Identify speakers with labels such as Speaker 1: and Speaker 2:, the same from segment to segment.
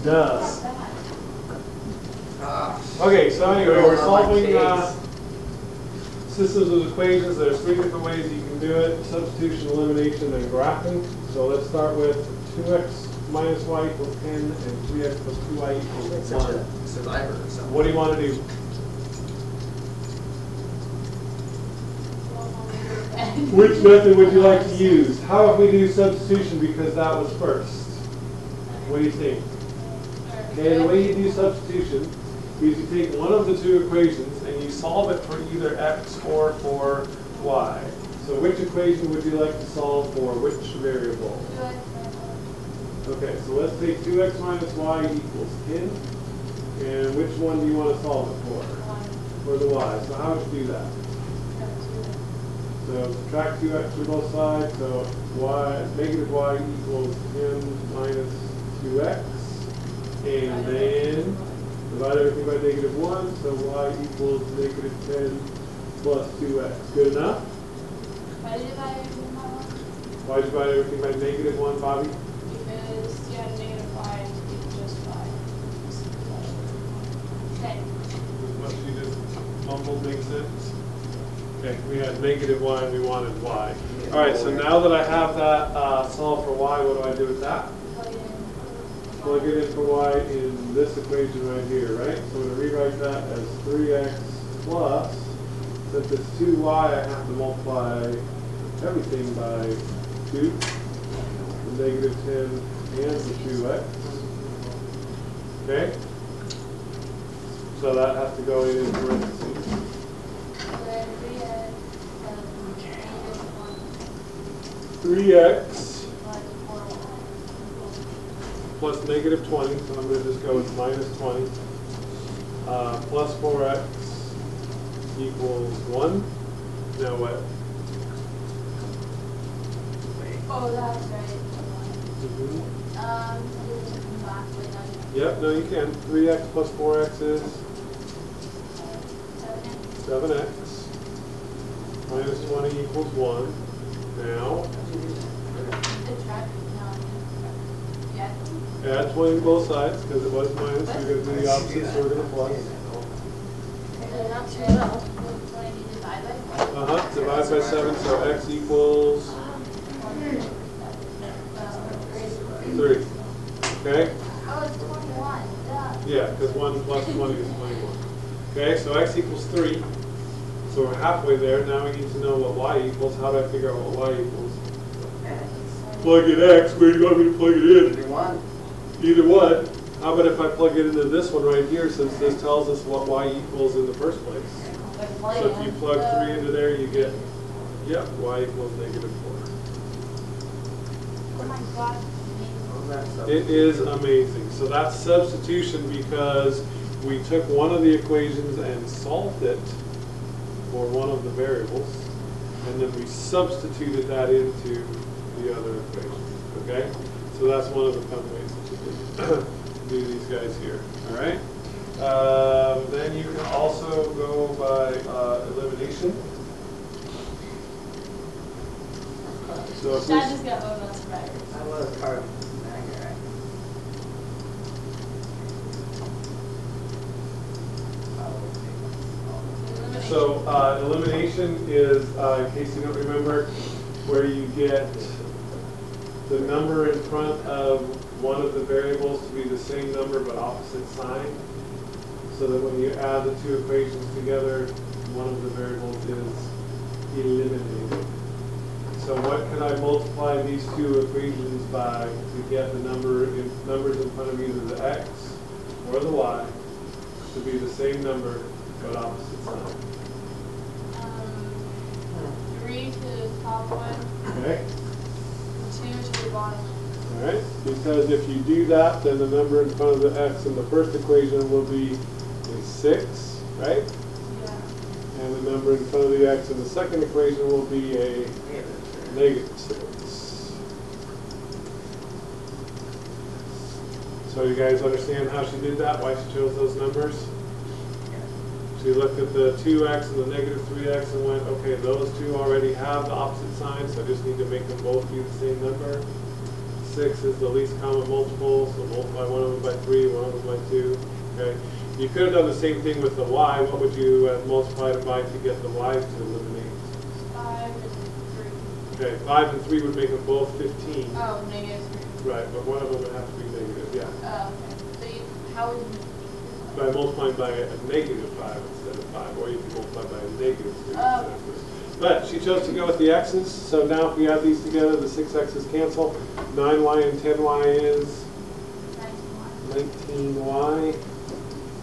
Speaker 1: does. Okay, so anyway, we're solving systems of equations. There's 3 different ways you can do it: substitution, elimination, and graphing. So let's start with 2x minus y equals 10 and 3x plus 2y equals 1.
Speaker 2: Such a survivor or something.
Speaker 1: What do you want to do? Which method would you like to use? How about we do substitution because that was first? What do you think? Okay, the way you do substitution is you take one of the 2 equations and you solve it for either x or for y. So which equation would you like to solve for which variable? Okay, so let's take 2x minus y equals 10. And which one do you want to solve it for? For the y. So how would you do that? So subtract 2x from both sides. So negative y equals 10 minus 2x. And then divide everything by negative 1. So y equals negative 10 plus 2x. Good enough?
Speaker 3: Why did you divide everything by 1?
Speaker 1: Why divide everything by negative 1, Bobby?
Speaker 3: Because you had negative y equals just 5. Okay.
Speaker 1: What she just mumbled makes sense? Okay, we had negative y and we wanted y. All right, so now that I have that solved for y, what do I do with that? Plug it in for y in this equation right here, right? So I'm going to rewrite that as 3x plus, since it's 2y, I have to multiply everything by 2, the negative 10 and the 2x. Okay? So that has to go in parentheses. 3x plus negative 20, so I'm going to just go with minus 20, plus 4x equals 1. Now what?
Speaker 3: Oh, that's right.
Speaker 1: Yep, no you can. 3x plus 4x is 7x. Minus 20 equals 1. Now, add 20 to both sides because it was minus. We're going to do the opposite, so we're going to plus. Divide by 7, so x equals 3. Okay?
Speaker 3: Oh, it's 21.
Speaker 1: Yeah, because 1 plus 20 is 21. Okay, so x equals 3. So we're halfway there. Now we need to know what y equals. How do I figure out what y equals? Plug in x. Where do you want me to plug it in? Either one. How about if I plug it into this one right here, since this tells us what y equals in the first place? So if you plug 3 into there, you get, yep, y equals negative 4.
Speaker 3: Oh my God.
Speaker 1: It is amazing. So that's substitution because we took one of the equations and solved it for one of the variables, and then we substituted that into the other equation. Okay? So that's one of the fun ways that you can do these guys here. All right? Then you can also go by elimination. So if
Speaker 3: Dad just got voted on survivor.
Speaker 2: I was part of that.
Speaker 1: So elimination is, in case you don't remember, where you get the number in front of one of the variables to be the same number but opposite sign, so that when you add the 2 equations together, one of the variables is eliminated. So what can I multiply these 2 equations by to get the numbers in front of either the x or the y to be the same number but opposite sign?
Speaker 3: 3 to the top one,
Speaker 1: Okay.
Speaker 3: 2 to the bottom one.
Speaker 1: All right. Because if you do that, then the number in front of the x in the first equation will be a 6, right?
Speaker 3: Yeah.
Speaker 1: And the number in front of the x in the second equation will be a negative 6. So you guys understand how she did that, why she chose those numbers? She looked at the 2x and the negative 3x and went, okay, those 2 already have the opposite sign, so I just need to make them both be the same number. 6 is the least common multiple, so multiply one of them by 3, one of them by 2. Okay. You could have done the same thing with the y. What would you have multiplied it by to get the y to eliminate?
Speaker 3: 5 and 3.
Speaker 1: Okay, 5 and 3 would make them both 15.
Speaker 3: Oh, negative 3.
Speaker 1: Right, but one of them would have to be negative, yeah.
Speaker 3: Oh, okay. So you, how would you?
Speaker 1: By multiplying by a negative 5 instead of 5, or you can multiply by a negative 3
Speaker 3: Oh.
Speaker 1: instead of 3. But she chose to go with the x's, so now if we add these together, the 6 x's cancel. 9y and 10y is 19y.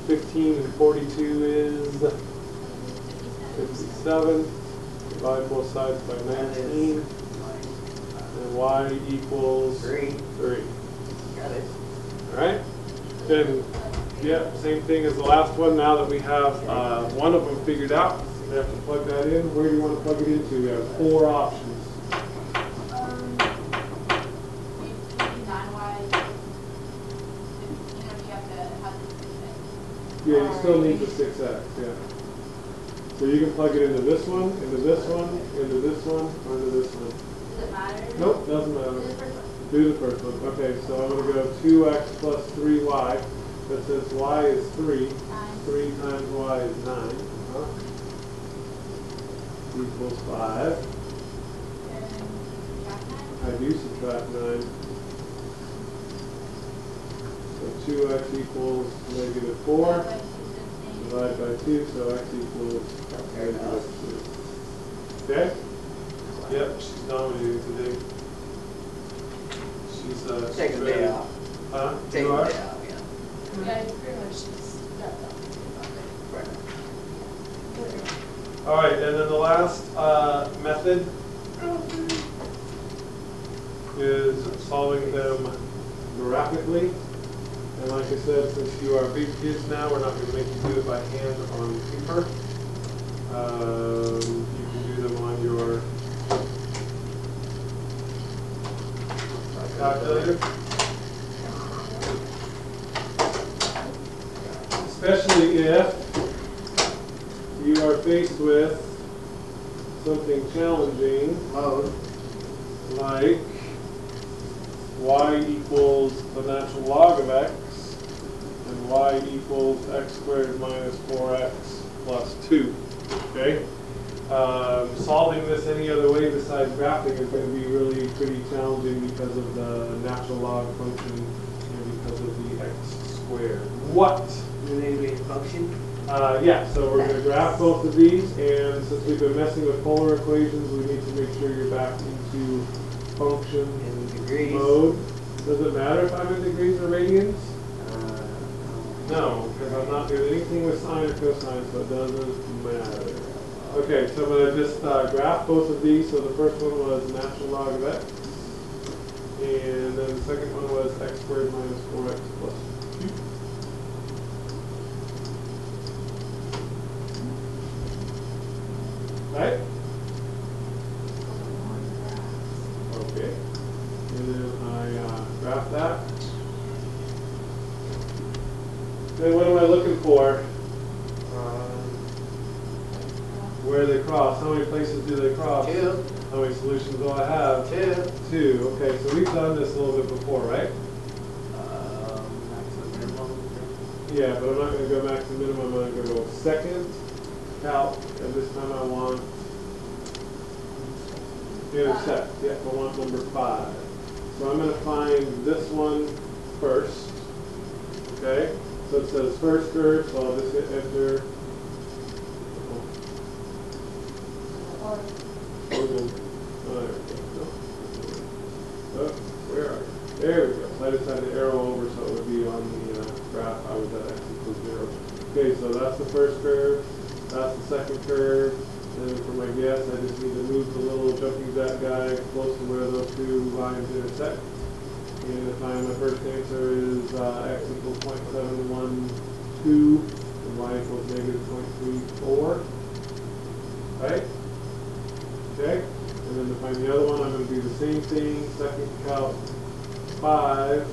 Speaker 1: 15 and 42 is 57. Divide both sides by 19. And y equals
Speaker 2: 3.
Speaker 1: 3.
Speaker 2: Got it.
Speaker 1: All right? Then, yeah, same thing as the last one. Now that we have one of them figured out, we have to plug that in. Where do you want to plug it into? We have 4 options.
Speaker 3: You do 9y. You have to have the 6x.
Speaker 1: Yeah, you still need the 6x, yeah. So you can plug it into this one, into this one, into this one, or into this one.
Speaker 3: Does it matter?
Speaker 1: Nope, doesn't
Speaker 3: Do
Speaker 1: matter.
Speaker 3: the first one.
Speaker 1: Do the first one. Okay, so I'm going to go 2x plus 3y. But since y is 3, 3 times y is 9. Equals 5.
Speaker 3: And subtract 9?
Speaker 1: I do subtract 9. So 2x equals negative 4. Divide by 2, so x equals negative 2. Okay? Yep, she's dominating today. She's
Speaker 2: Take a day off.
Speaker 1: Huh?
Speaker 2: Take
Speaker 1: You
Speaker 2: a
Speaker 1: are?
Speaker 2: day off, yeah.
Speaker 3: Yeah, pretty much just got that.
Speaker 2: Right.
Speaker 1: All right, and then the last method is solving them graphically. And like I said, since you are big kids now, we're not going to make you do it by hand on paper. You can do them on your calculator. Especially if you are faced with something challenging
Speaker 2: Mode.
Speaker 1: like y equals the natural log of x and y equals x squared minus 4x plus 2. Okay? Solving this any other way besides graphing is going to be really pretty challenging because of the natural log function and because of the x squared. What?
Speaker 2: Do they need a function?
Speaker 1: Yeah, so we're going to graph both of these, and since we've been messing with polar equations, we need to make sure you're back into function
Speaker 2: In degrees?
Speaker 1: mode. Does it matter if I'm in degrees or radians?
Speaker 2: Uh,
Speaker 1: No, because I'm not doing anything with sine or cosine, so it doesn't matter. Okay, so I'm going to just graph both of these. So the first one was natural log of x, and then the second one was x squared minus 4x plus 2. Right? Okay. And then I graph that. Then what am I looking for? Where they cross. How many places do they cross?
Speaker 2: 2.
Speaker 1: How many solutions do I have?
Speaker 2: 2.
Speaker 1: 2. Okay, so we've done this a little bit before, right?
Speaker 2: Maximum minimum.
Speaker 1: Yeah, but I'm not going to go max and minimum. I'm going to go second, calc, and this time I want intersect. Yeah, I want number 5. So I'm going to find this one first. Okay? So it says first curve, so I'll just hit enter.
Speaker 3: Or
Speaker 1: Oh, where are you? There we go. So I just had the arrow over so it would be on the graph. I was at x equals 0. Okay, so that's the first curve. That's the second curve. And then for my guess, I just need to move the little jumping jack guy close to where those two lines intersect. And if my first answer is x equals 0.712 and y equals negative 0.34. Right? Okay? And then to find the other one, I'm going to do the same thing. Second calc 5,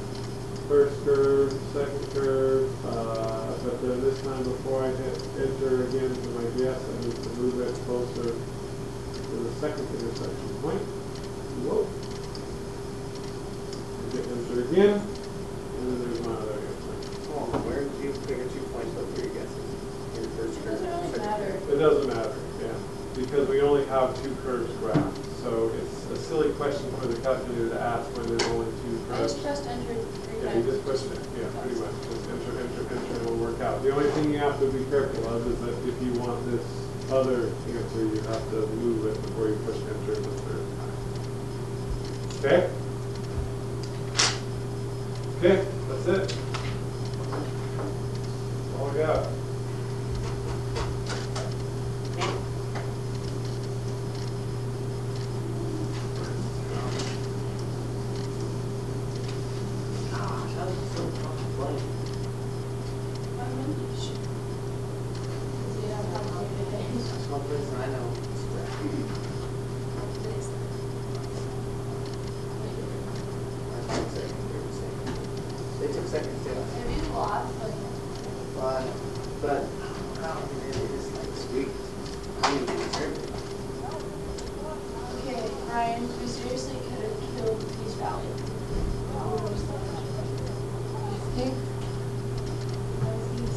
Speaker 1: first curve, second curve, but then this time before I hit enter again for my guess, I need to move it closer to the second intersection point. Whoa. And answer again, and then there's my other answer.
Speaker 2: Oh, where did you figure 2 points up for your guesses? Your first
Speaker 3: It
Speaker 2: curve.
Speaker 3: doesn't really matter.
Speaker 1: It doesn't matter, yeah, because we only have 2 curves graphed. So it's a silly question for the calculator to ask when there's only 2
Speaker 3: I
Speaker 1: curves.
Speaker 3: just pressed enter 3
Speaker 1: Yeah, you
Speaker 3: times.
Speaker 1: just push it, yeah, pretty much, just enter, enter, enter, and it'll work out. The only thing you have to be careful of is that if you want this other answer, you have to move it before you push enter the 3rd time. Okay? Okay, that's it. That's all I got.
Speaker 2: Gosh, that was so funny.
Speaker 3: I'm in the issue. See, I'm complicated.
Speaker 2: That's one person I know. They took seconds too.
Speaker 3: Maybe a lot, but
Speaker 2: But, wow, it is like sweet. I mean, it's terrible.
Speaker 3: okay, Ryan, we seriously could have killed Peace Valley.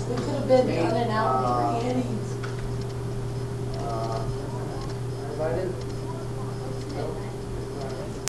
Speaker 4: We could have been in and out for